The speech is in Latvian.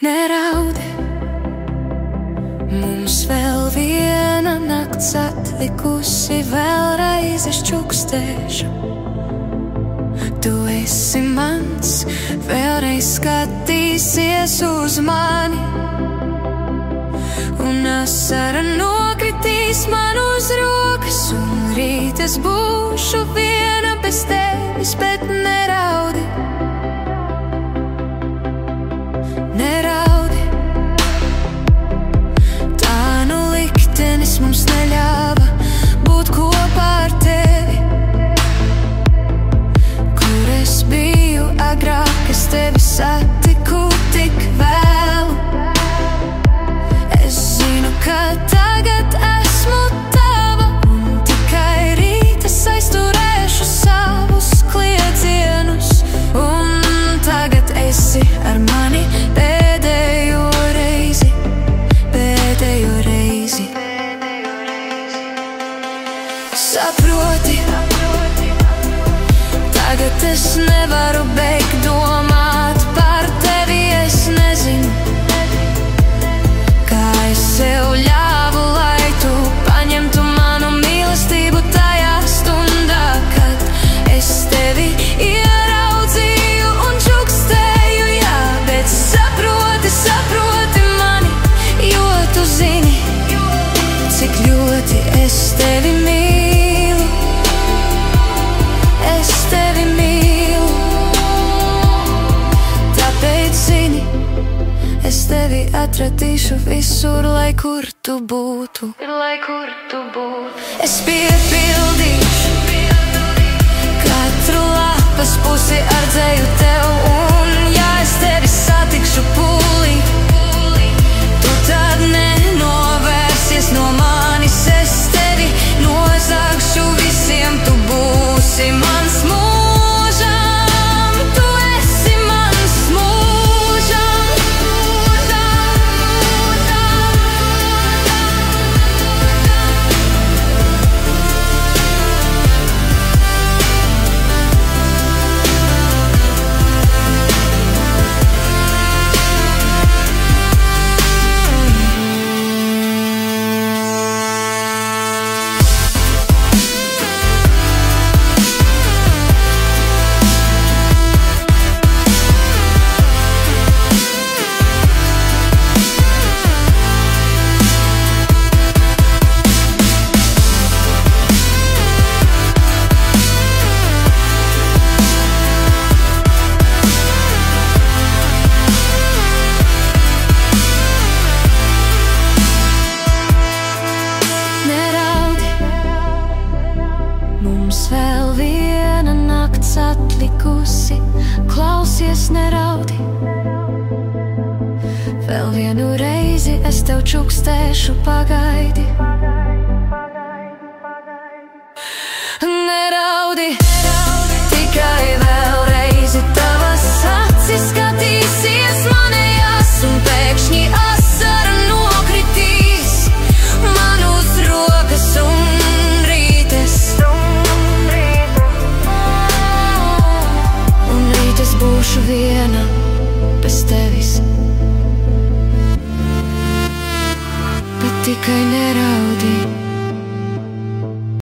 Neraudi, mums vēl viena nakts atlikusi, vēlreiz es čukstēšu. Tu esi mans, vēlreiz skatīsies uz mani, un asara nokritīs man uz rokas, un rīt es būšu viena bez tevis, bet neraudi. Neraudi, tā nu liktenis mums neļāva būt kopā ar tevi. Kur es biju agrāk, es tevi satiku tik vēlu. Es zinu, ka tagad esmu tava, un tikai rīt es aizturēšu savus kliedzienus. Un tagad esi ar mani pēdējo reizi, pēdējo reizi. Saproti, tagad es nevaru beigt domāt par tevi, es nezinu, kā es sev ļāvu, lai tu paņemtu manu mīlestību tajā stundā, kad es tevi ieraudzīju un čukstēju, jā, bet saproti, saproti mani, jo tu zini, cik ļoti es tevi mīlu, es tevi mīlu. Tāpēc zini, es tevi atradīšu visur, lai kur tu būtu, lai kur tu būtu. Es piepildīšu katru lapas pusi ar dzēju tev, un ja es tevi satikšu pūlī, tu tad nenovērsies no manis, es tevi nozagšu visiem, tu būsi mans mūžam, tu esi mans mūžam, atlikusi, klausies, neraudi. Vēl vienu reizi es tev čukstēšu, pagaidi.